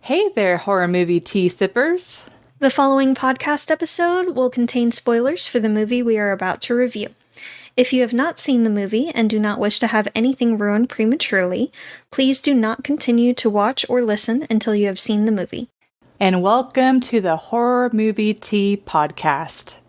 Hey there, horror movie tea sippers. The following podcast episode will contain spoilers for the movie we are about to review. If you have not seen the movie and do not wish to have anything ruined prematurely, please do not continue to watch or listen until you have seen the movie. And welcome to the Horror Movie Tea Podcast.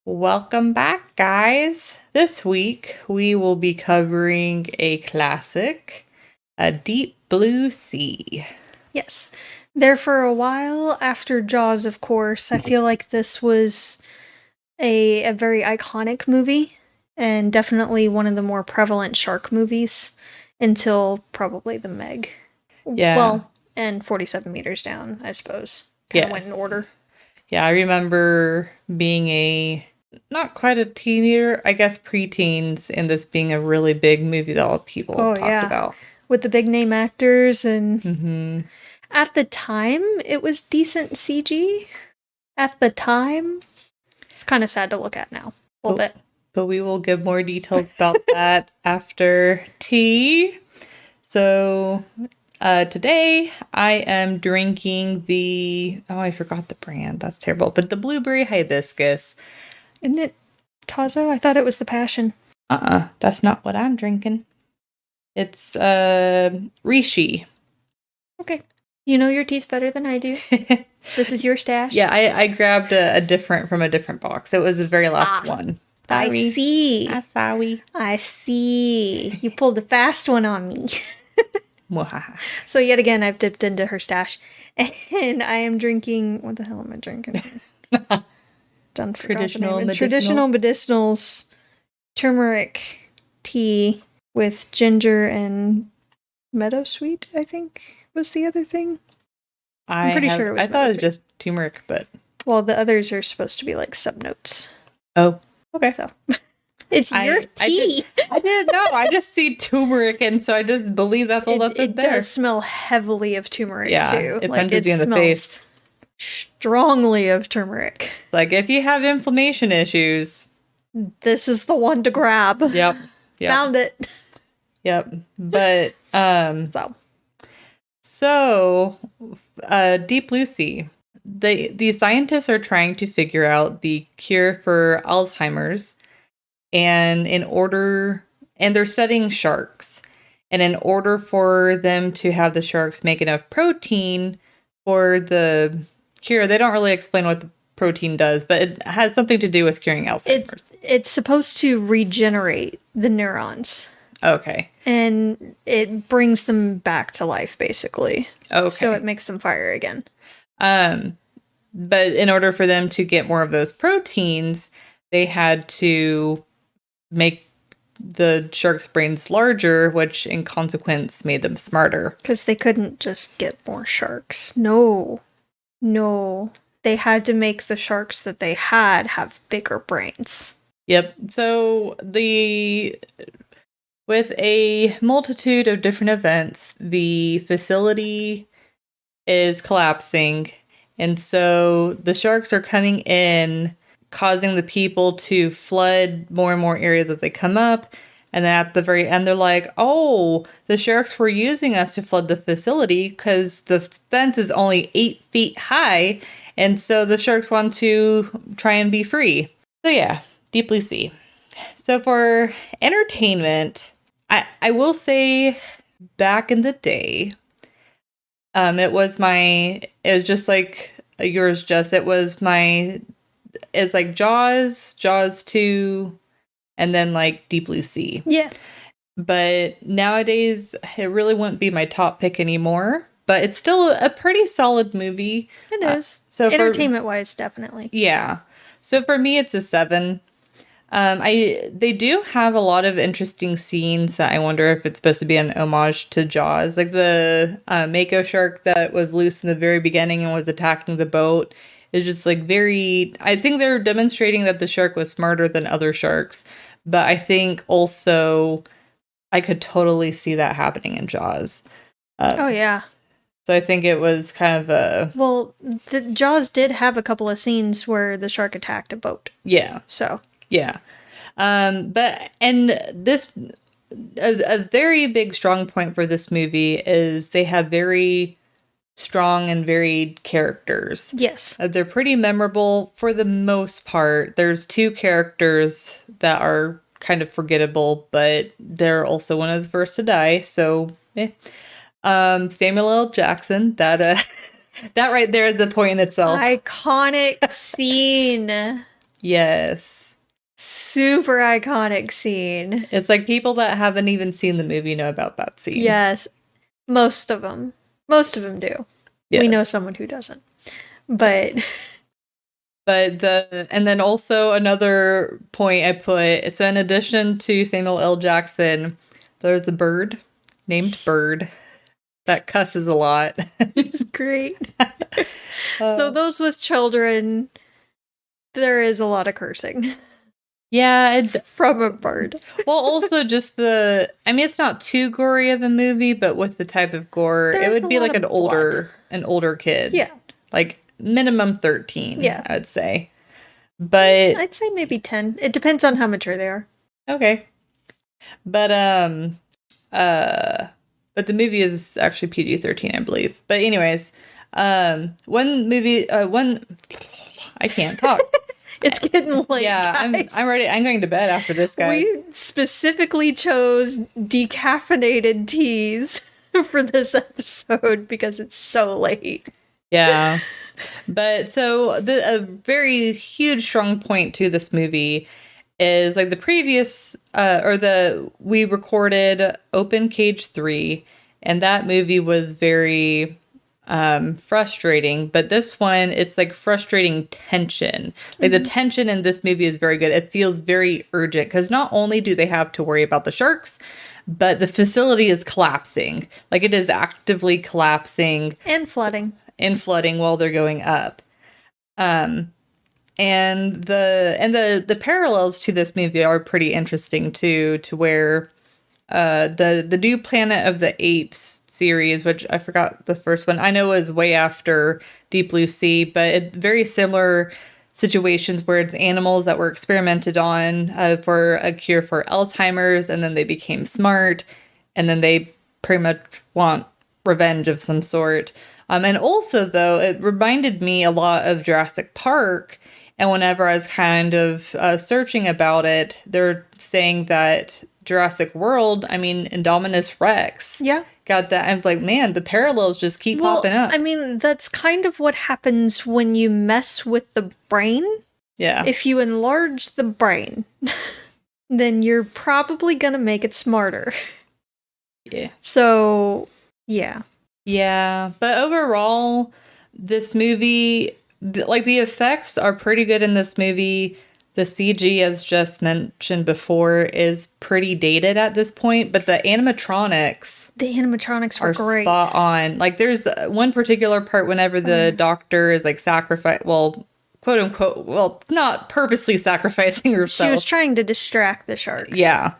Welcome back, guys. This week we will be covering a classic, A Deep Blue Sea. Yes. There for a while, after Jaws, of course, I feel like this was a very iconic movie, and definitely one of the more prevalent shark movies, until probably The Meg. Yeah. Well, and 47 Meters Down, I suppose. Kind of went in order. Yeah, I remember being not quite a teenager, I guess preteens, and this being a really big movie that all people talked about. With the big name actors, and at the time, it was decent CG. At the time, it's kind of sad to look at now, a little bit. But we will give more details about that after tea. So, today I am drinking I forgot the brand. That's terrible. But the Blueberry Hibiscus. Isn't it Tazo? I thought it was the Passion. That's not what I'm drinking. It's, Rishi. Okay. You know your tea's better than I do. This is your stash? Yeah, I grabbed from a different box. It was the very last one. Sorry. I see. Sorry. I see. You pulled a fast one on me. So yet again, I've dipped into her stash. And I am drinking... What the hell am I drinking? Traditional Medicinals turmeric tea with ginger and meadowsweet, I think, was the other thing. I'm pretty sure it was I thought it was just turmeric, but... Well, the others are supposed to be like sub-notes. Oh, okay. So, it's your tea! I didn't know. I just see turmeric, and so I just believe that's all that's in there. It does smell heavily of turmeric, too. It punches you in the face. Strongly of turmeric. Like, if you have inflammation issues... This is the one to grab. Yep. Found it. Yep. But, So, Deep Blue Sea. The scientists are trying to figure out the cure for Alzheimer's, and they're studying sharks. And in order for them to have the sharks make enough protein for the cure, they don't really explain what the protein does, but it has something to do with curing Alzheimer's. It's supposed to regenerate the neurons. Okay. And it brings them back to life, basically. Okay. So it makes them fire again. But in order for them to get more of those proteins, they had to make the sharks' brains larger, which in consequence made them smarter. Because they couldn't just get more sharks. No. They had to make the sharks that they had have bigger brains. Yep. So with a multitude of different events, the facility is collapsing. And so the sharks are coming in, causing the people to flood more and more areas as they come up. And then at the very end, they're like, oh, the sharks were using us to flood the facility because the fence is only 8 feet high. And so the sharks want to try and be free. So yeah, Deep Blue Sea. So for entertainment, I will say back in the day, it was just like yours, Jess. It's like Jaws 2, and then like Deep Blue Sea. Yeah. But nowadays, it really wouldn't be my top pick anymore. But it's still a pretty solid movie. It is. So entertainment-wise, definitely. Yeah. So for me, it's a 7. They do have a lot of interesting scenes that I wonder if it's supposed to be an homage to Jaws. Like the Mako shark that was loose in the very beginning and was attacking the boat is just like I think they're demonstrating that the shark was smarter than other sharks. But I think also I could totally see that happening in Jaws. Oh, yeah. So I think it was kind of a... Well, the Jaws did have a couple of scenes where the shark attacked a boat. Yeah. So... Yeah. But and this a very big strong point for this movie is they have very strong and varied characters. Yes. They're pretty memorable for the most part. There's two characters that are kind of forgettable, but they're also one of the first to die. So, Samuel L. Jackson. That that right there is the point in itself. Iconic scene. Yes. Super iconic scene. It's like people that haven't even seen the movie know about that scene. Yes. Most of them. Most of them do. Yes. We know someone who doesn't. But and then also another point I put, it's in addition to Samuel L. Jackson, there's a bird named Bird that cusses a lot. it's great. So those with children, there is a lot of cursing. Yeah, it's from a bird. Well, also just it's not too gory of a movie, but with the type of gore, it would be like an older kid. Yeah. Like minimum 13, yeah. I'd say. But I'd say maybe 10. It depends on how mature they are. Okay. But the movie is actually PG-13, I believe. But anyways, I can't talk. It's getting late. Yeah, guys. I'm ready. I'm going to bed after this, guy. We specifically chose decaffeinated teas for this episode because it's so late. Yeah. But so a very huge strong point to this movie is like the previous we recorded Open Cage 3, and that movie was very frustrating, but this one, it's like frustrating tension. Like the tension in this movie is very good. It feels very urgent because not only do they have to worry about the sharks, but the facility is collapsing. Like it is actively collapsing and flooding while they're going up. And the parallels to this movie are pretty interesting too, to where the new Planet of the Apes series, which I forgot the first one, I know is way after Deep Blue Sea, but it's very similar situations where it's animals that were experimented on for a cure for Alzheimer's, and then they became smart, and then they pretty much want revenge of some sort. And also, though, it reminded me a lot of Jurassic Park, and whenever I was kind of searching about it, they're saying that Jurassic World, Indominus Rex. Yeah. Got that. I'm like, man, the parallels just keep popping up. That's kind of what happens when you mess with the brain. Yeah. If you enlarge the brain, then you're probably going to make it smarter. Yeah. So, yeah. Yeah. But overall, this movie, like the effects are pretty good in this movie. The CG, as just mentioned before, is pretty dated at this point, but the animatronics... were great. Spot on. Like, there's one particular part whenever the doctor is, like, quote unquote, well, not purposely sacrificing herself. She was trying to distract the shark. Yeah.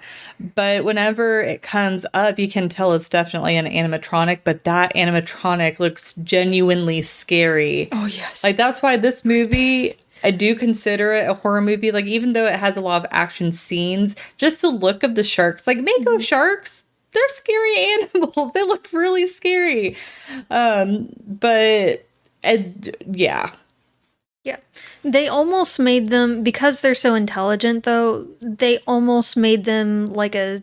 But whenever it comes up, you can tell it's definitely an animatronic, but that animatronic looks genuinely scary. Oh, yes. Like, that's why this movie... I do consider it a horror movie, like even though it has a lot of action scenes, just the look of the sharks, like mako sharks, they're scary animals. They look really scary. Yeah. Yeah. They almost made them, because they're so intelligent though, they almost made them like a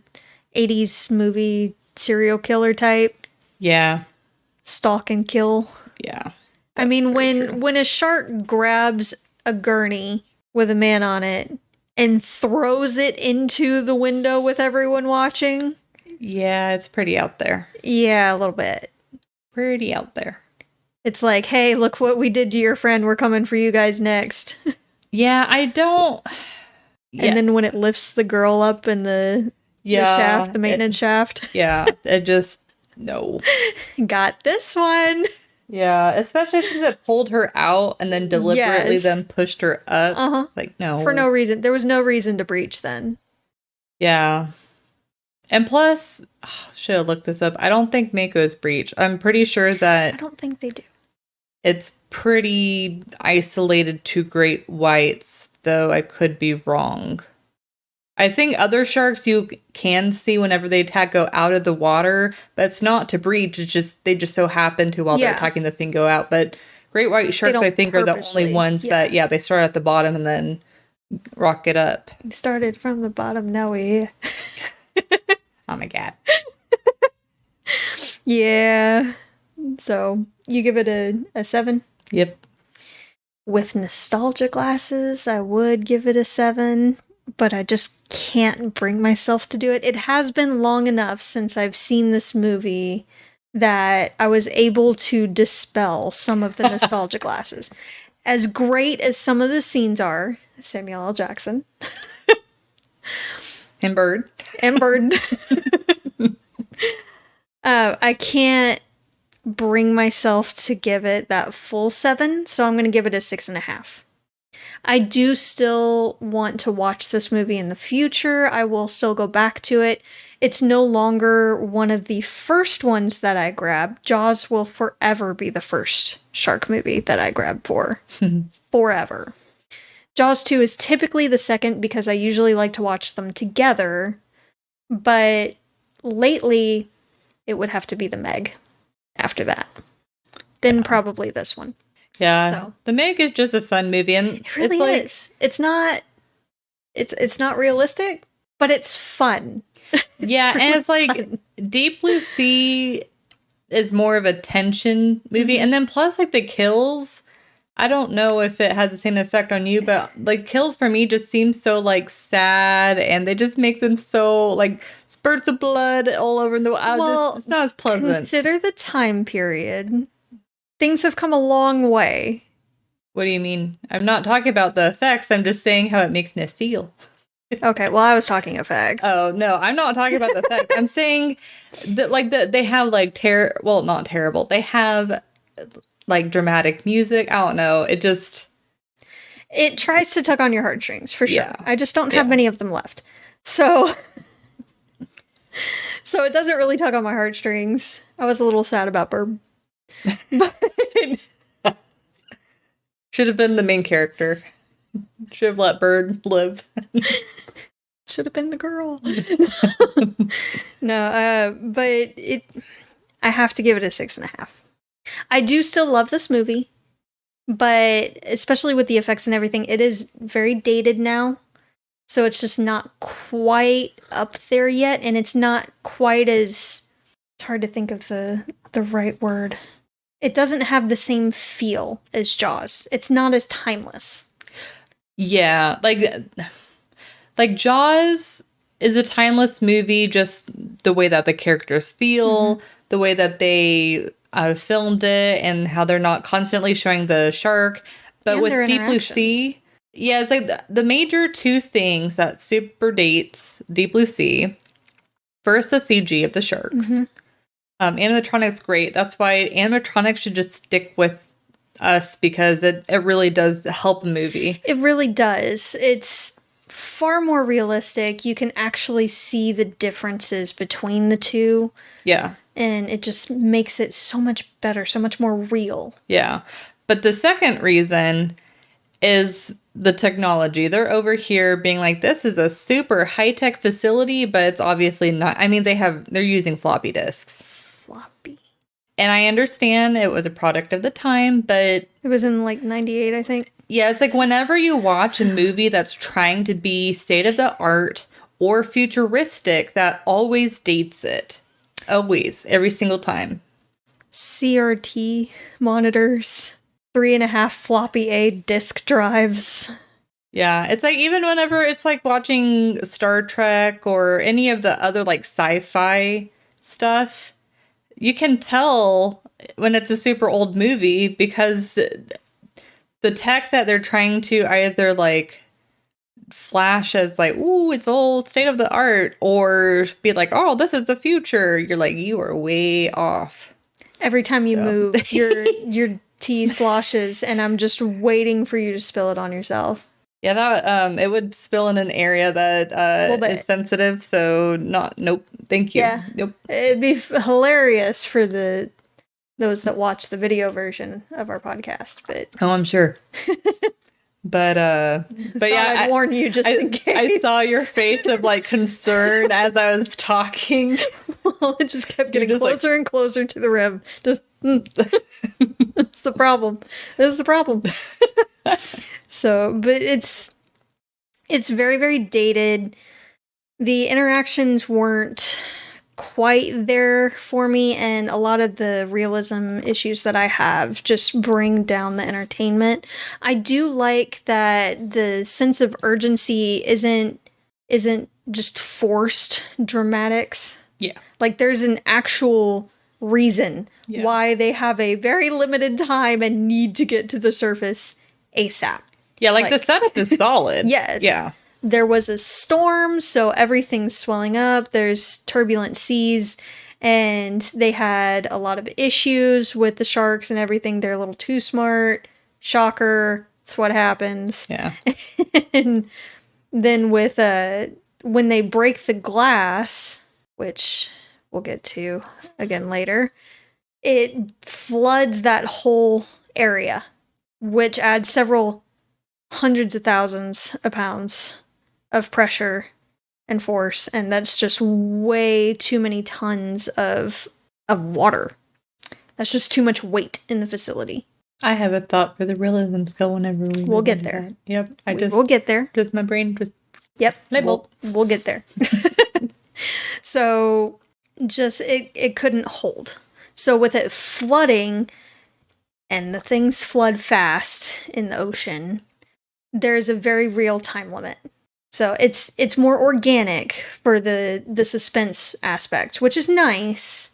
80s movie serial killer type. Yeah. Stalk and kill. Yeah. When a shark grabs a gurney with a man on it and throws it into the window with everyone watching. Yeah, it's pretty out there. Yeah, a little bit. Pretty out there. It's like, hey, look what we did to your friend. We're coming for you guys next. Yeah, I don't... Yeah. And then when it lifts the girl up in the shaft, the maintenance shaft. Yeah, it just... No. Got this one. Yeah, especially since it pulled her out and then deliberately then pushed her up. Uh-huh. It's like, no. For no reason. There was no reason to breach then. Yeah. And plus, should have looked this up. I don't think Mako's breach. I'm pretty sure that... I don't think they do. It's pretty isolated to great whites, though I could be wrong. I think other sharks you can see whenever they attack go out of the water, but it's not to breach. It's just they just so happen to while they're Yeah. attacking the thing go out. But great white sharks, I don't think, are the purposely, only ones yeah. that they start at the bottom and then rocket up. We started from the bottom, now we're here. Oh my god. Yeah. So you give it a 7? Yep. With nostalgia glasses, I would give it a 7, but I just can't bring myself to do it. It has been long enough since I've seen this movie that I was able to dispel some of the nostalgia glasses. As great as some of the scenes are, Samuel L. Jackson. And Bird. And Bird. I can't bring myself to give it that full 7, so I'm going to give it a 6.5. I do still want to watch this movie in the future. I will still go back to it. It's no longer one of the first ones that I grab. Jaws will forever be the first shark movie that I grab for. Forever. Jaws 2 is typically the second because I usually like to watch them together. But lately, it would have to be The Meg after that. Then probably this one. Yeah. So. The Meg is just a fun movie, and it really is. It's not realistic, but it's fun. Yeah, and it's like fun. Deep Blue Sea is more of a tension movie, and then plus like the kills, I don't know if it has the same effect on you, but like kills for me just seem so like sad, and they just make them so like spurts of blood all over the. It's not as pleasant. Consider the time period. Things have come a long way. What do you mean? I'm not talking about the effects. I'm just saying how it makes me feel. Okay, well, I was talking effects. Oh, no, I'm not talking about the effects. I'm saying that they have like not terrible. They have like dramatic music. I don't know. It tries to tug on your heartstrings for sure. Yeah. I just don't have many of them left. So it doesn't really tug on my heartstrings. I was a little sad about Bird. Should have been the main character. Should have let Bird live. Should have been the girl. No, but I have to give it a 6.5. I do still love this movie, but especially with the effects and everything, it is very dated now. So it's just not quite up there yet, and it's not quite as... It's hard to think of the right word. It doesn't have the same feel as Jaws. It's not as timeless. Yeah, like Jaws is a timeless movie, just the way that the characters feel, the way that they filmed it, and how they're not constantly showing the shark. But and with Deep Blue Sea, it's like the major two things that super dates Deep Blue Sea. First, the CG of the sharks. Animatronics great. That's why animatronics should just stick with us because it really does help a movie. It really does. It's far more realistic. You can actually see the differences between the two. Yeah. And it just makes it so much better, so much more real. Yeah. But the second reason is the technology. They're over here being like, this is a super high-tech facility, but it's obviously not. I mean, they're using floppy disks. Floppy. And I understand it was a product of the time, but... It was in like 98, I think. Yeah, it's like whenever you watch a movie that's trying to be state-of-the-art or futuristic, that always dates it. Always. Every single time. CRT monitors. 3.5 floppy A disk drives. Yeah, it's like even whenever it's like watching Star Trek or any of the other like sci-fi stuff, you can tell when it's a super old movie because the tech that they're trying to either like flash as like, ooh, it's old, state of the art, or be like, oh, this is the future. You're like, you are way off. Every time you move, your tea sloshes, and I'm just waiting for you to spill it on yourself. Yeah, that it would spill in an area that is sensitive, so nope, thank you. Yeah. Nope. It'd be hilarious for those that watch the video version of our podcast, but oh, I'm sure. But yeah, I'd warn you just in case. I saw your face of like concern as I was talking. Well, it just kept getting just closer and closer to the rim. Just, that's the problem. This is the problem. So, but it's very, very dated. The interactions weren't quite there for me, and a lot of the realism issues that I have just bring down the entertainment. I do like that the sense of urgency isn't just forced dramatics. Yeah. Like there's an actual reason why they have a very limited time and need to get to the surface ASAP. Yeah, like the setup is solid. Yes. Yeah. There was a storm, so everything's swelling up. There's turbulent seas, and they had a lot of issues with the sharks and everything. They're a little too smart. Shocker. That's what happens. Yeah. And then with when they break the glass, which we'll get to again later, it floods that whole area, which adds several hundreds of thousands of pounds of pressure and force, and that's just way too many tons of water. That's just too much weight in the facility. I have a thought for the realism skill whenever we'll get there. Yep. We'll get there. Just my brain just yep. We'll get there. So just it couldn't hold. So with it flooding, and the things flood fast in the ocean, there's a very real time limit. So it's more organic for the suspense aspect, which is nice,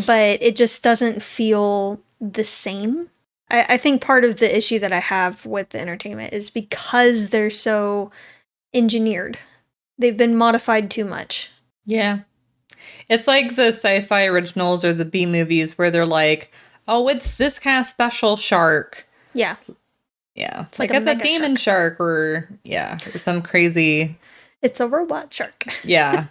but it just doesn't feel the same. I think part of the issue that I have with the entertainment is because they're so engineered. They've been modified too much. Yeah. It's like the sci-fi originals or the B movies where they're like, oh, it's this kind of special shark. Yeah. Yeah. It's like it's a demon shark or some crazy. It's a robot shark. Yeah.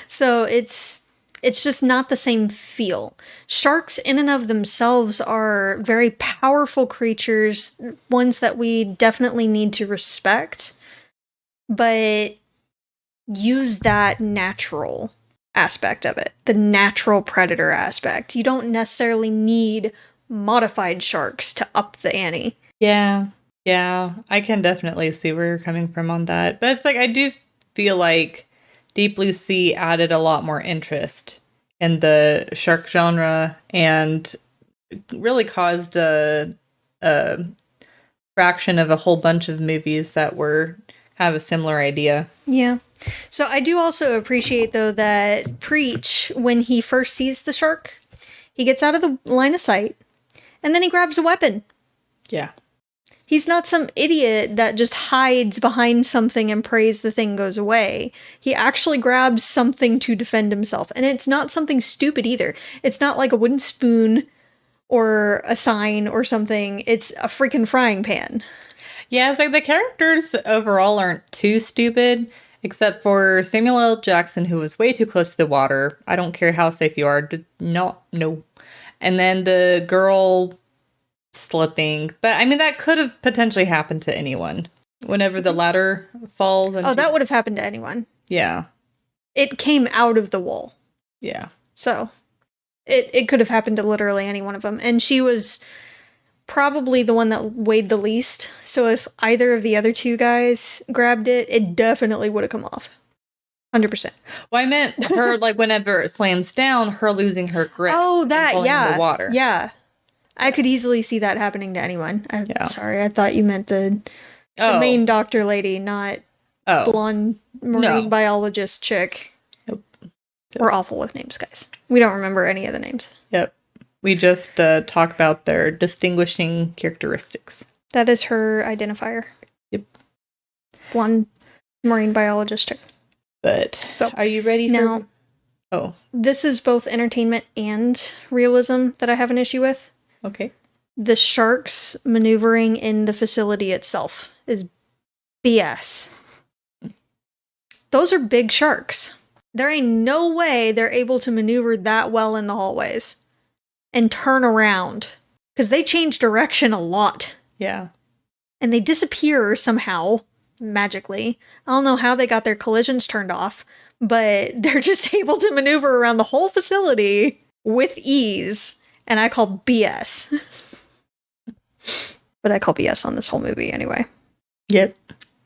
So it's just not the same feel. Sharks in and of themselves are very powerful creatures, ones that we definitely need to respect, but use that natural aspect of it, the natural predator aspect. You don't necessarily need modified sharks to up the ante. Yeah. Yeah. I can definitely see where you're coming from on that. But it's like, I do feel like Deep Blue Sea added a lot more interest in the shark genre and really caused a fraction of a whole bunch of movies that were have a similar idea. Yeah. So I do also appreciate, though, that Preach, when he first sees the shark, he gets out of the line of sight, and then he grabs a weapon. Yeah. He's not some idiot that just hides behind something and prays the thing goes away. He actually grabs something to defend himself. And it's not something stupid either. It's not like a wooden spoon or a sign or something. It's a freaking frying pan. Yeah, it's like the characters overall aren't too stupid, except for Samuel L. Jackson, who was way too close to the water. I don't care how safe you are. No. And then the girl slipping. But I mean, that could have potentially happened to anyone. Whenever the ladder falls. That would have happened to anyone. Yeah. It came out of the wall. Yeah. So it could have happened to literally any one of them. And she was probably the one that weighed the least. So if either of the other two guys grabbed it, it definitely would have come off. 100%. Well, I meant her, like, whenever it slams down, her losing her grip. Oh, that, yeah. In the water. Yeah. I could easily see that happening to anyone. Sorry, I thought you meant the main doctor lady, not blonde marine biologist chick. Nope. We're awful with names, guys. We don't remember any of the names. Yep. We just talk about their distinguishing characteristics. That is her identifier. Yep. Blonde marine biologist chick. But, so, are you ready now? This is both entertainment and realism that I have an issue with. Okay. The sharks maneuvering in the facility itself is BS. Those are big sharks. There ain't no way they're able to maneuver that well in the hallways and turn around. Because they change direction a lot. Yeah. and they disappear somehow, magically. I don't know how they got their collisions turned off, but they're just able to maneuver around the whole facility with ease, and I call BS. But I call BS on this whole movie anyway. Yep.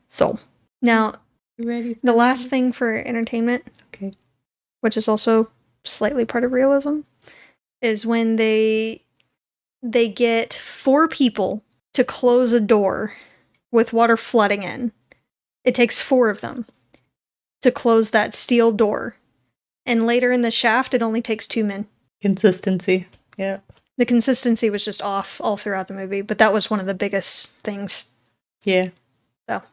So, now, You ready? the last thing for entertainment, Okay. which is also slightly part of realism, is when they get 4 people to close a door with water flooding in. It takes 4 of them to close that steel door. And later in the shaft, it only takes 2 men. Consistency. Yeah. The consistency was just off all throughout the movie, but that was one of the biggest things. Yeah. So,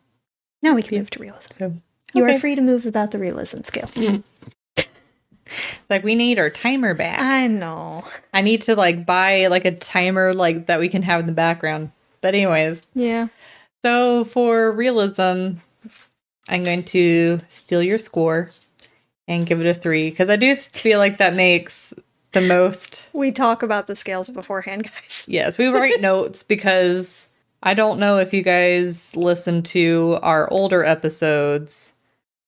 now we can move to realism. So, You are okay. free to move about the realism scale. Like, we need our timer back. I know. I need to, like, buy, like, a timer, like, that we can have in the background. But anyways. Yeah. So, for realism, I'm going to steal your score and give it a 3. Because I do feel like that makes the most... We talk about the scales beforehand, guys. Yes, we write notes because I don't know if you guys listen to our older episodes,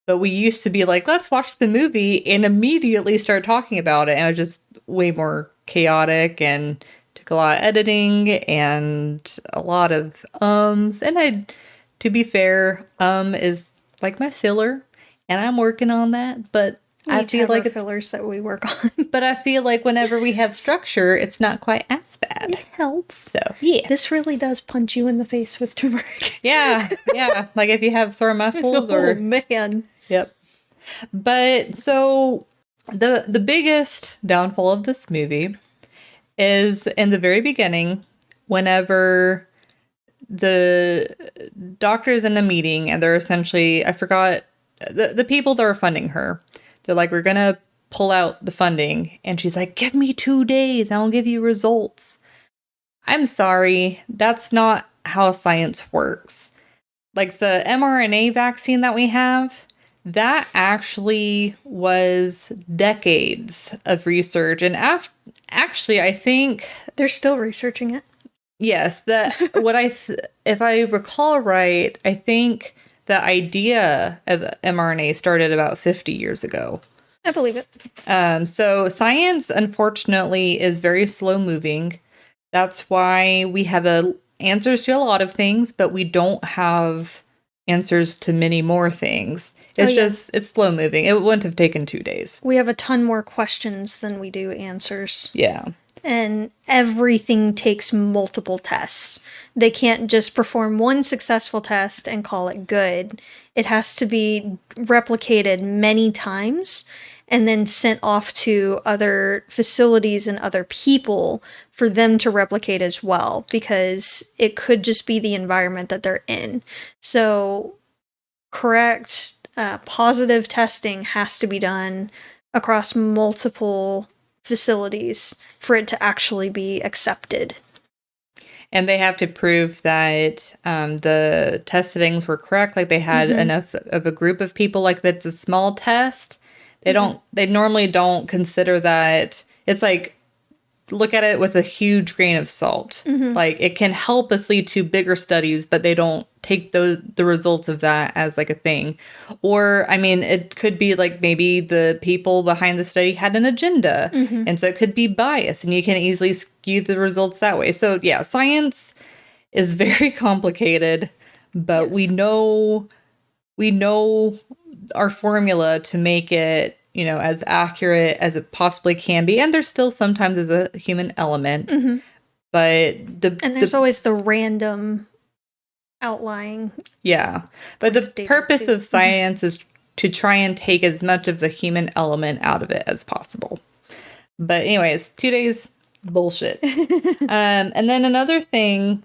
but we used to be like, let's watch the movie and immediately start talking about it. And it was just way more chaotic and took a lot of editing and a lot of ums. And to be fair, is like my filler, and I'm working on that, but I Each feel have like our it's, fillers that we work on. but I feel like whenever we have structure, it's not quite as bad. It helps. So, yeah. This really does punch you in the face with turmeric. Yeah, yeah. Like if you have sore muscles Oh, or man. yep. But so the biggest downfall of this movie is in the very beginning, whenever the doctor is in a meeting and they're essentially, I forgot, the people that are funding her, they're like, we're gonna pull out the funding, and she's like, give me 2 days, I'll give you results. I'm sorry, that's not how science works. Like the mRNA vaccine that we have, that actually was decades of research. And actually, I think, They're still researching it. yes, but if I recall right, I think the idea of mRNA started about 50 years ago. I believe it. So science, unfortunately, is very slow moving. That's why we have answers to a lot of things, but we don't have answers to many more things. It's just, it's slow moving. It wouldn't have taken 2 days. We have a ton more questions than we do answers. Yeah. And everything takes multiple tests. They can't just perform one successful test and call it good. It has to be replicated many times and then sent off to other facilities and other people for them to replicate as well, because it could just be the environment that they're in. So, correct positive testing has to be done across multiple facilities for it to actually be accepted. And they have to prove that the test settings were correct. Like they had enough of a group of people. Like that's a small test. They normally don't consider that. It's like, look at it with a huge grain of salt. Like it can help us lead to bigger studies, but they don't take the results of that as like a thing. Or, I mean, it could be like maybe the people behind the study had an agenda. And so it could be biased and you can easily skew the results that way. So yeah, science is very complicated, but we know our formula to make it, as accurate as it possibly can be. And there's still sometimes is a human element, but there's always the random outlying. Yeah. But the data purpose too. of science is to try and take as much of the human element out of it as possible. But anyways, 2 days, bullshit. And then another thing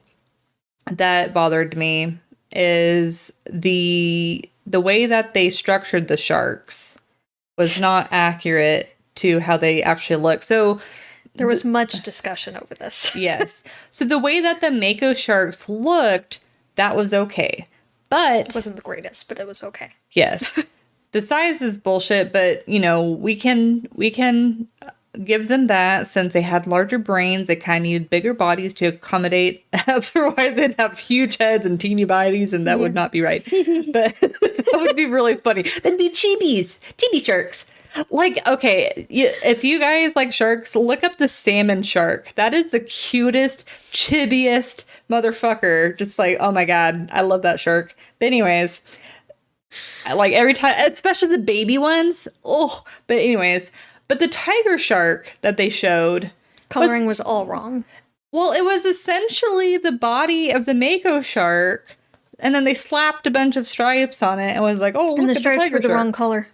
that bothered me is the way that they structured the sharks was not accurate to how they actually look. So There was much discussion over this. yes. So the way that the Mako sharks looked, that was okay. But It wasn't the greatest, but it was okay. yes. The size is bullshit, but we can give them that. Since they had larger brains, they kind of needed bigger bodies to accommodate. Otherwise, they'd have huge heads and teeny bodies, and that would not be right. But that would be really funny. That'd be chibi sharks. Like, okay, if you guys like sharks, look up the salmon shark. That is the cutest, chibiest motherfucker. Just like, oh my God, I love that shark. But anyways, like every time, especially the baby ones. Oh, but anyways, but the tiger shark that they showed. Coloring was all wrong. Well, it was essentially the body of the mako shark. And then they slapped a bunch of stripes on it and was like, oh, look and the at stripes were the shark. wrong color.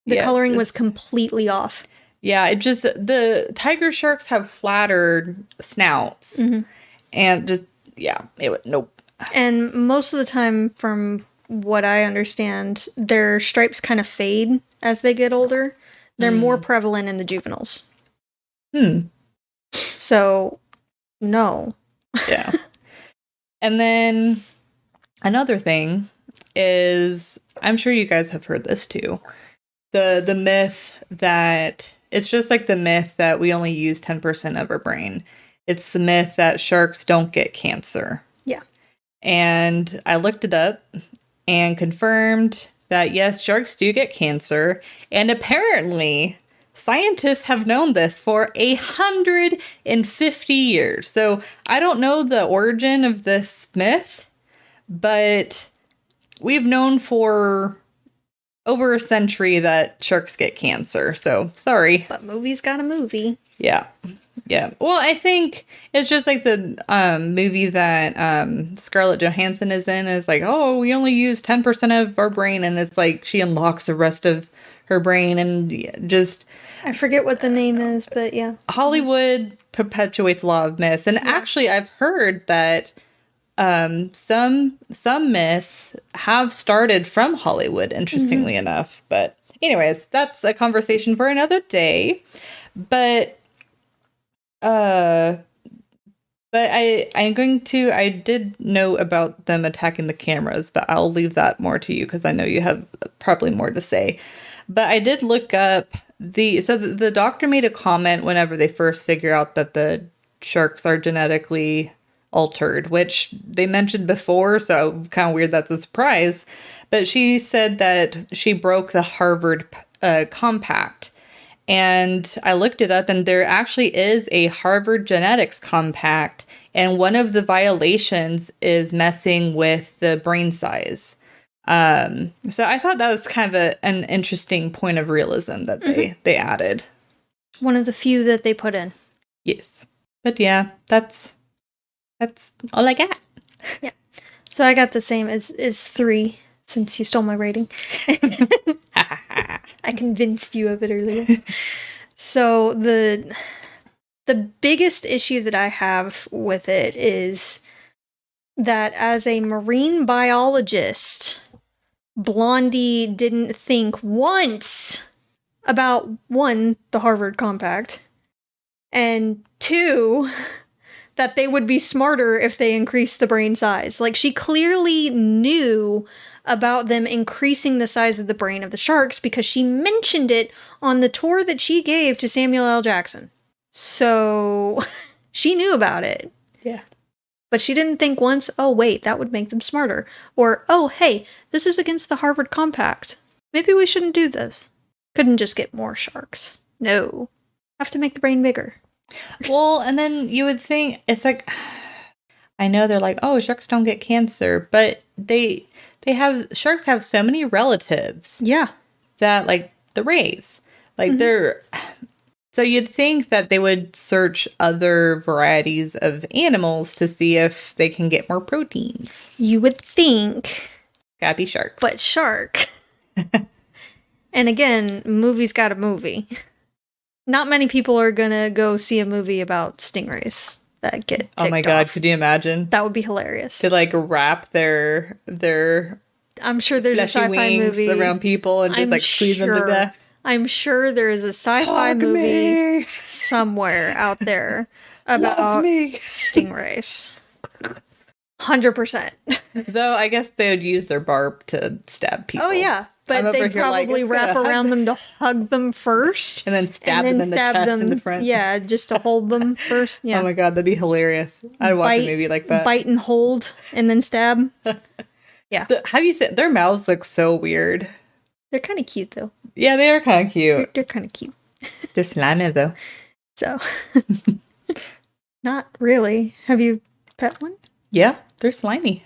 The coloring was completely off. Yeah, it just, the tiger sharks have flattered snouts. And just, nope. And most of the time, from what I understand, their stripes kind of fade as they get older. They're more prevalent in the juveniles. So, no. Yeah. And then another thing is, I'm sure you guys have heard this too. The myth that it's just like the myth that we only use 10% of our brain. It's the myth that sharks don't get cancer. Yeah. And I looked it up and confirmed that yes, sharks do get cancer. And apparently scientists have known this for 150 years. So I don't know the origin of this myth, but we've known for over a century that sharks get cancer. So sorry. But movies got a movie. Yeah. Yeah. Well, I think it's just like the movie that Scarlett Johansson is in is like, oh, we only use 10% of our brain. And it's like she unlocks the rest of her brain and just... I forget what the name is, but yeah. Hollywood perpetuates a lot of myths. And actually, I've heard that some myths have started from Hollywood, interestingly enough. But anyways, that's a conversation for another day. But I did know about them attacking the cameras, but I'll leave that more to you because I know you have probably more to say. But I did look up the doctor made a comment whenever they first figure out that the sharks are genetically altered, which they mentioned before, so kind of weird that's a surprise. But she said that she broke the Harvard Compact. And I looked it up, and there actually is a Harvard Genetics Compact, and one of the violations is messing with the brain size. So I thought that was kind of an interesting point of realism that they added. One of the few that they put in. Yes. But yeah, that's all I got. Yeah. So I got the same as 3, since you stole my rating. I convinced you of it earlier. So the biggest issue that I have with it is that as a marine biologist, Blondie didn't think once about 1, the Harvard Compact, and 2, that they would be smarter if they increased the brain size. Like, she clearly knew about them increasing the size of the brain of the sharks because she mentioned it on the tour that she gave to Samuel L. Jackson. So she knew about it. Yeah. But she didn't think once, oh wait, that would make them smarter. Or, oh hey, this is against the Harvard Compact. Maybe we shouldn't do this. Couldn't just get more sharks. No. Have to make the brain bigger. Well, and then you would think, it's like, I know they're like, oh, sharks don't get cancer, but sharks have so many relatives. Yeah. That, like, the rays. Like, so you'd think that they would search other varieties of animals to see if they can get more proteins. You would think. Gotta be sharks. But shark. And again, movie's got a movie. Not many people are gonna go see a movie about stingrays that get oh my god, could you imagine? That would be hilarious. To like wrap their I'm sure there's a sci-fi movie around people and just like squeeze them to death. I'm sure there is a sci-fi movie somewhere out there about stingrays. 100%. Though I guess they would use their barb to stab people. Oh yeah. But they probably wrap around them to hug them first. And then stab them in the chest in the front. Yeah, just to hold them first. Yeah. Oh my god, that'd be hilarious. I'd watch a movie like that. Bite and hold, and then stab. Yeah. How do you say their mouths look so weird? They're kind of cute, though. Yeah, they are kind of cute. They're kind of cute. They're slimy, though. So, not really. Have you pet one? Yeah, they're slimy.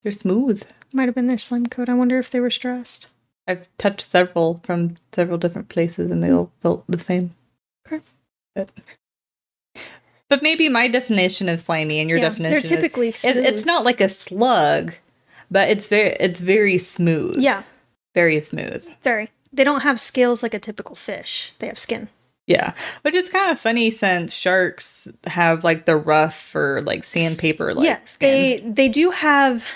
They're smooth. Might have been their slime coat. I wonder if they were stressed. I've touched several from several different places, and they all felt the same. Okay. But maybe my definition of slimy and your definition they're typically smooth. It's not like a slug, but it's very smooth. Yeah. Very smooth. Very. They don't have scales like a typical fish. They have skin. Yeah. But it's kind of funny since sharks have like the rough or like sandpaper like skin. They do have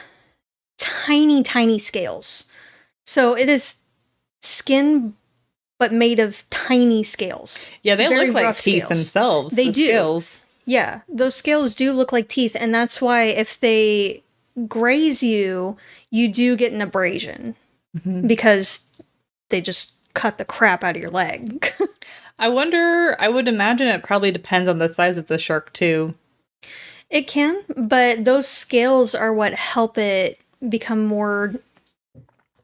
tiny scales. So it is skin but made of tiny scales. Yeah, they Very look like rough teeth scales. themselves. They do. Scales. Yeah, those scales do look like teeth, and that's why if they graze you, you do get an abrasion. Mm-hmm. Because they just cut the crap out of your leg. I would imagine it probably depends on the size of the shark too. It can, but those scales are what help it become more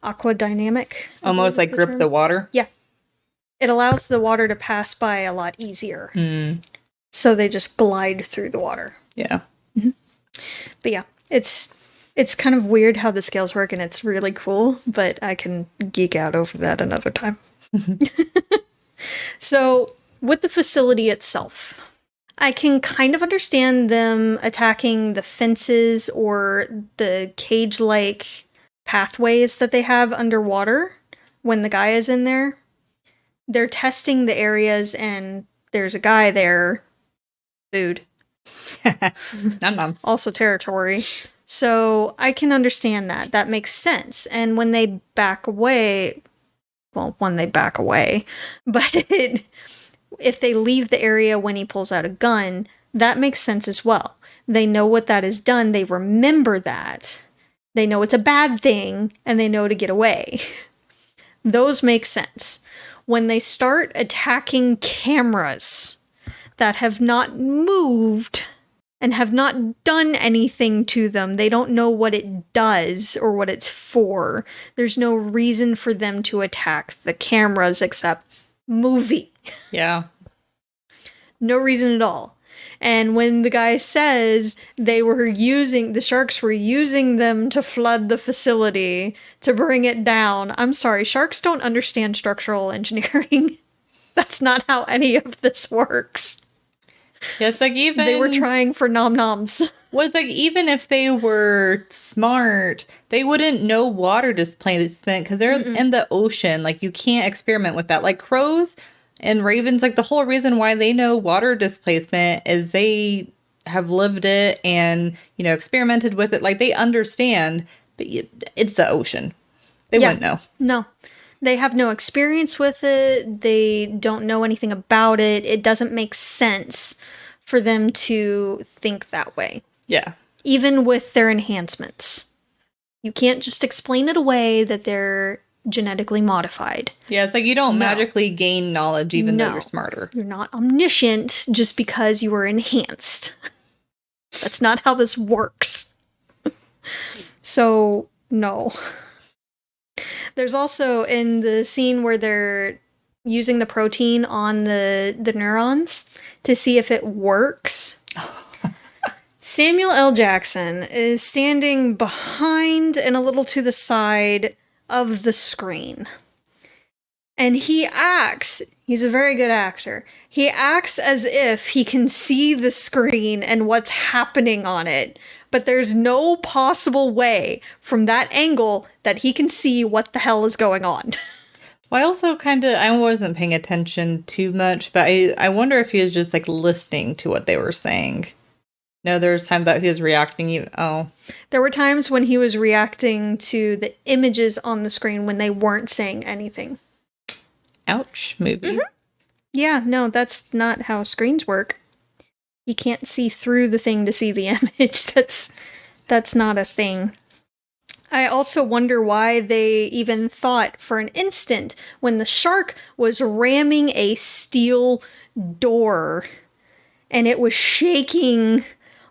aquadynamic. Almost like grip the water? Yeah. It allows the water to pass by a lot easier. Mm. So they just glide through the water. Yeah. Mm-hmm. But yeah, it's kind of weird how the scales work, and it's really cool, but I can geek out over that another time. So, with the facility itself, I can kind of understand them attacking the fences or the cage-like pathways that they have underwater when the guy is in there. They're testing the areas, and there's a guy there. Food. Nom-nom. Also territory. So I can understand that. That makes sense. And when they back away, but if they leave the area when he pulls out a gun, that makes sense as well. They know what that has done. They remember that. They know it's a bad thing, and they know to get away. Those make sense. When they start attacking cameras that have not moved and have not done anything to them, they don't know what it does or what it's for. There's no reason for them to attack the cameras except movie. Yeah. No reason at all. And when the guy says the sharks were using them to flood the facility to bring it down, I'm sorry, sharks don't understand structural engineering. That's not how any of this works. Yes, like even they were trying for nom-noms. Was like even if they were smart, they wouldn't know water displacement because they're in the ocean. Like you can't experiment with that. Like crows and ravens, like the whole reason why they know water displacement is they have lived it and experimented with it. Like they understand, but it's the ocean. They wouldn't know. No. They have no experience with it. They don't know anything about it. It doesn't make sense for them to think that way. Yeah. Even with their enhancements. You can't just explain it away that they're genetically modified. Yeah, it's like you don't magically gain knowledge even though you're smarter. You're not omniscient just because you were enhanced. That's not how this works. So, no. There's also in the scene where they're using the protein on the neurons to see if it works. Samuel L. Jackson is standing behind and a little to the side of the screen. And he's a very good actor. He acts as if he can see the screen and what's happening on it. But there's no possible way from that angle that he can see what the hell is going on. Well, I also I wasn't paying attention too much, but I wonder if he was just like listening to what they were saying. No, there was time that he was reacting. There were times when he was reacting to the images on the screen when they weren't saying anything. Ouch, movie. Mm-hmm. Yeah, no, that's not how screens work. You can't see through the thing to see the image. That's not a thing. I also wonder why they even thought for an instant when the shark was ramming a steel door and it was shaking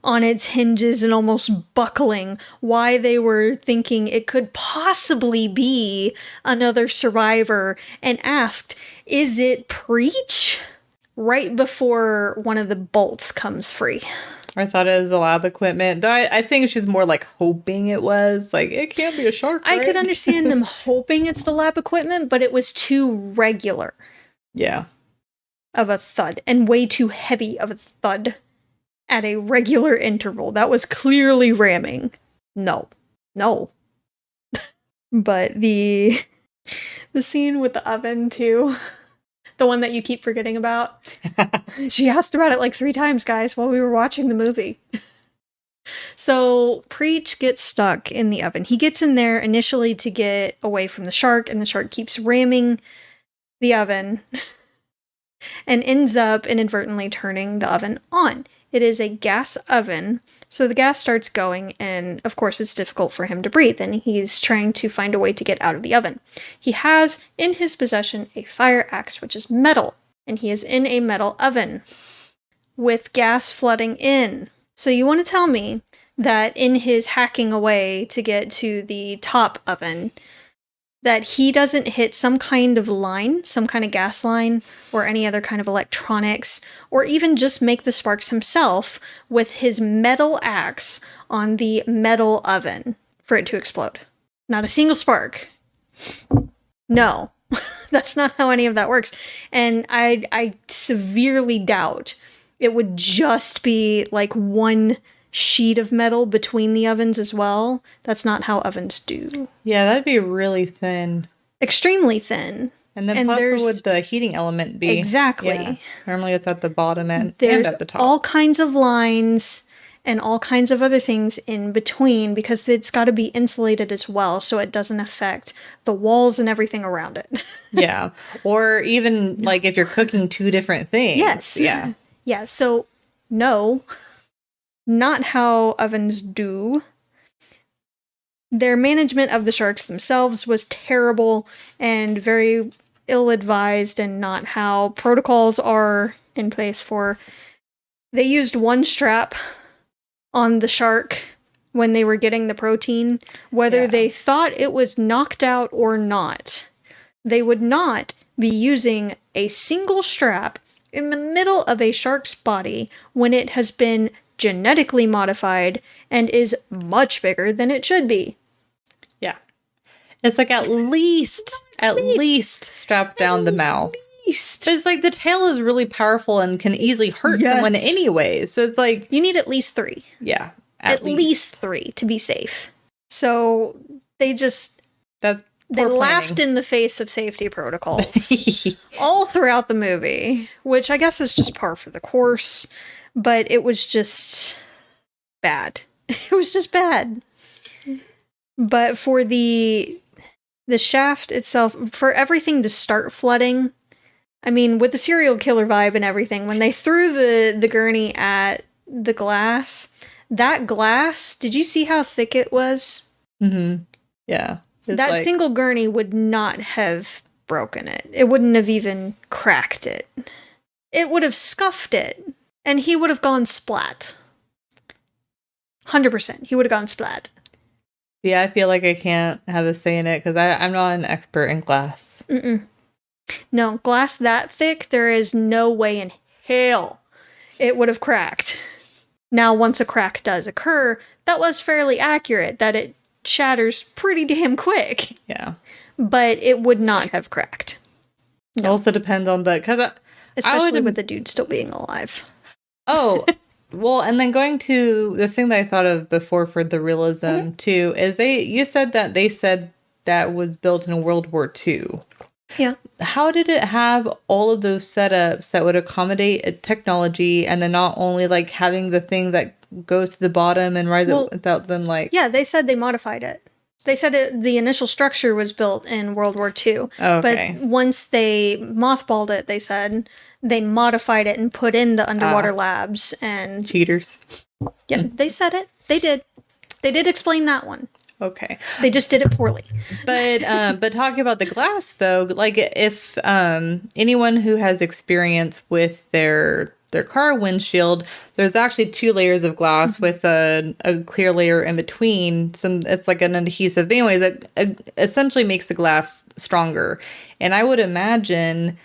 on its hinges and almost buckling, why they were thinking it could possibly be another survivor, and asked, "Is it Preach?" right before one of the bolts comes free. I thought it was the lab equipment. Though I think she's more like hoping it was. Like, it can't be a shark, right? I could understand them hoping it's the lab equipment, but it was too regular. Yeah. Of a thud, and way too heavy of a thud at a regular interval. That was clearly ramming. No. But the scene with the oven too, the one that you keep forgetting about. She asked about it like 3 times, guys, while we were watching the movie. So Preach gets stuck in the oven. He gets in there initially to get away from the shark, and the shark keeps ramming the oven and ends up inadvertently turning the oven on. It is a gas oven, so the gas starts going, and of course it's difficult for him to breathe, and he's trying to find a way to get out of the oven. He has in his possession a fire axe, which is metal, and he is in a metal oven with gas flooding in. So you want to tell me that in his hacking away to get to the top oven, that he doesn't hit some kind of line, some kind of gas line, or any other kind of electronics, or even just make the sparks himself with his metal axe on the metal oven for it to explode. Not a single spark. No, that's not how any of that works. And I severely doubt it would just be like one sheet of metal between the ovens as well. That's not how ovens do. Yeah, that'd be really thin. Extremely thin. And then plus what would the heating element be? Exactly. Yeah. Normally it's at the bottom and at the top. All kinds of lines and all kinds of other things in between, because it's got to be insulated as well so it doesn't affect the walls and everything around it. Yeah. Or even like if you're cooking 2 different things. Yes. Yeah. Yeah, so no. Not how ovens do. Their management of the sharks themselves was terrible and very ill-advised, and not how protocols are in place for. They used one strap on the shark when they were getting the protein, whether they thought it was knocked out or not. They would not be using a single strap in the middle of a shark's body when it has been genetically modified and is much bigger than it should be. Yeah. It's like at least strap down the mouth. It's like the tail is really powerful and can easily hurt someone anyway. So it's like you need at least 3. Yeah. At least 3 to be safe. So they laughed in the face of safety protocols all throughout the movie, which I guess is just par for the course. But it was just bad. It was just bad. But for the shaft itself, for everything to start flooding, I mean, with the serial killer vibe and everything, when they threw the gurney at the glass, that glass, did you see how thick it was? Mm-hmm. Yeah. That single gurney would not have broken it. It wouldn't have even cracked it. It would have scuffed it. And he would have gone splat. 100%. He would have gone splat. Yeah, I feel like I can't have a say in it because I'm not an expert in glass. Mm-mm. No, glass that thick, there is no way in hell it would have cracked. Now, once a crack does occur, that was fairly accurate, that it shatters pretty damn quick. Yeah. But it would not have cracked. No. It also depends on especially with the dude still being alive. Oh, well, and then going to the thing that I thought of before for the realism, too, is you said that was built in World War II. Yeah. How did it have all of those setups that would accommodate technology, and then not only like having the thing that goes to the bottom and rises without them like... Yeah, they said they modified it. They said the initial structure was built in World War II. Okay. But once they mothballed it, they said they modified it and put in the underwater labs and... Cheaters. Yeah, they said it. They did. They did explain that one. Okay. They just did it poorly. But talking about the glass though, like if anyone who has experience with their car windshield, there's actually 2 layers of glass with a clear layer in between. It's like an adhesive anyway that essentially makes the glass stronger. And I would imagine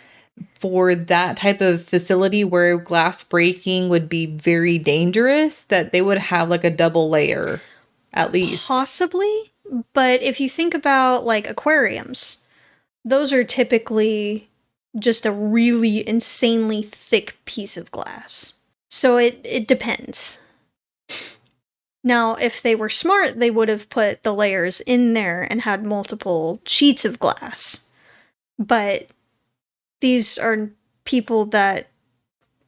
for that type of facility where glass breaking would be very dangerous, that they would have like a double layer at least. Possibly, but if you think about like aquariums, those are typically just a really insanely thick piece of glass. So it depends. Now, if they were smart, they would have put the layers in there and had multiple sheets of glass. But these are people that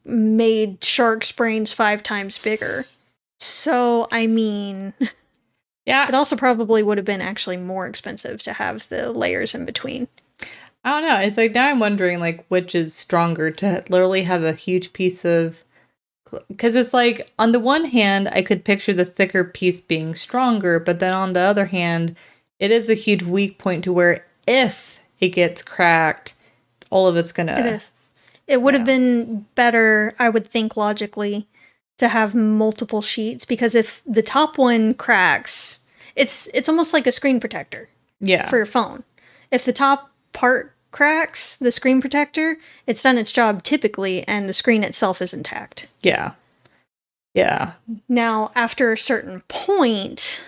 made sharks' brains 5 times bigger. So, I mean, Yeah. it also probably would have been actually more expensive to have the layers in between. I don't know. It's like now I'm wondering like which is stronger to literally have a huge piece of, because it's like on the one hand I could picture the thicker piece being stronger, but then on the other hand it is a huge weak point to where if it gets cracked, all of it's gonna. It is. It would have been better, I would think logically, to have multiple sheets, because if the top one cracks, it's almost like a screen protector. Yeah. For your phone. If the top part cracks, the screen protector, it's done its job typically, and the screen itself is intact. Yeah. Yeah. Now, after a certain point,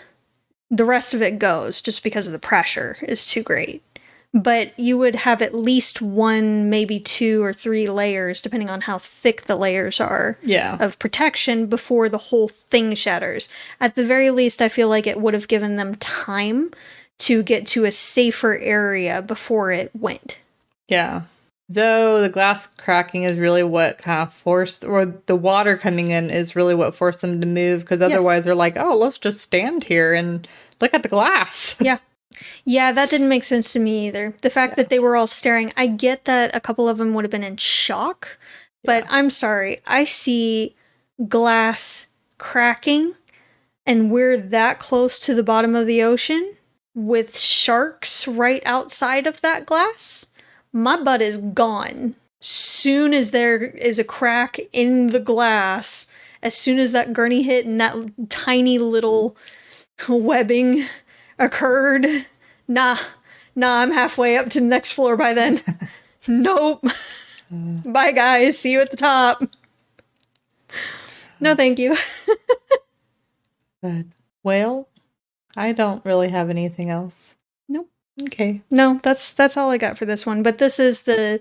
the rest of it goes just because of the pressure is too great. But you would have at least 1, maybe 2 or 3 layers, depending on how thick the layers are, of protection before the whole thing shatters. At the very least, I feel like it would have given them time to get to a safer area before it went. Yeah. Though the glass cracking is really what kind of forced, or the water coming in is really what forced them to move, because otherwise they're like, oh, let's just stand here and look at the glass. Yeah. Yeah, that didn't make sense to me either. The fact that they were all staring, I get that a couple of them would have been in shock, but I'm sorry. I see glass cracking, and we're that close to the bottom of the ocean with sharks right outside of that glass. My butt is gone. Soon as there is a crack in the glass, as soon as that gurney hit and that tiny little webbing occurred, nah, I'm halfway up to the next floor by then. Nope. Bye, guys. See you at the top. No, thank you. But, well, I don't really have anything else. Nope. Okay. No, that's all I got for this one. But this is the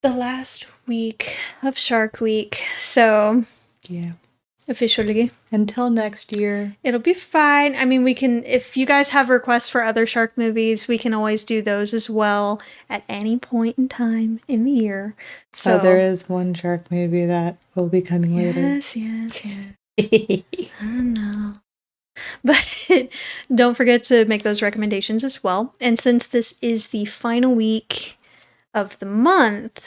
last week of Shark Week, so yeah. Officially. Until next year. It'll be fine. I mean, we can, if you guys have requests for other shark movies, we can always do those as well at any point in time in the year. So there is one shark movie that will be coming later. Yes. I know. But don't forget to make those recommendations as well. And since this is the final week of the month,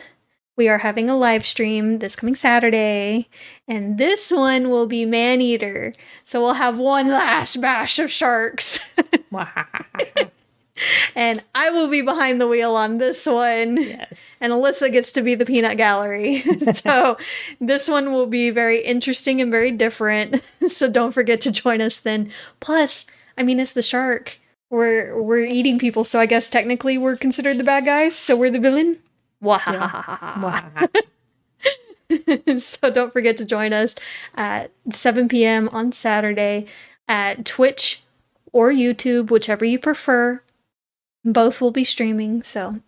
we are having a live stream this coming Saturday, and this one will be Maneater. So we'll have one last bash of sharks. And I will be behind the wheel on this one. Yes. And Alyssa gets to be the peanut gallery. So this one will be very interesting and very different. So don't forget to join us then. Plus, I mean, it's the shark. We're eating people, so I guess technically we're considered the bad guys, so we're the villain. So don't forget to join us at 7 p.m. on Saturday at Twitch or YouTube, whichever you prefer. Both will be streaming, so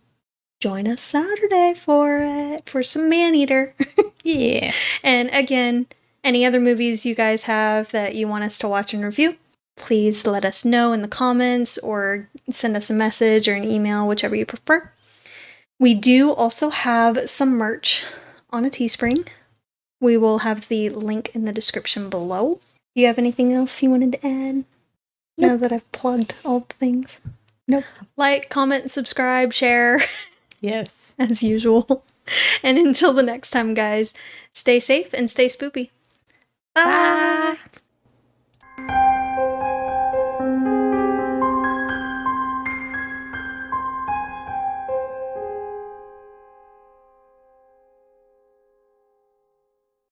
join us Saturday for some Maneater. Yeah. And again, any other movies you guys have that you want us to watch and review, please let us know in the comments or send us a message or an email, whichever you prefer. We do also have some merch on a Teespring. We will have the link in the description below. Do you have anything else you wanted to add? Nope. Now that I've plugged all the things. Nope. Like, comment, subscribe, share. Yes. As usual. And until the next time, guys, stay safe and stay spoopy. Bye!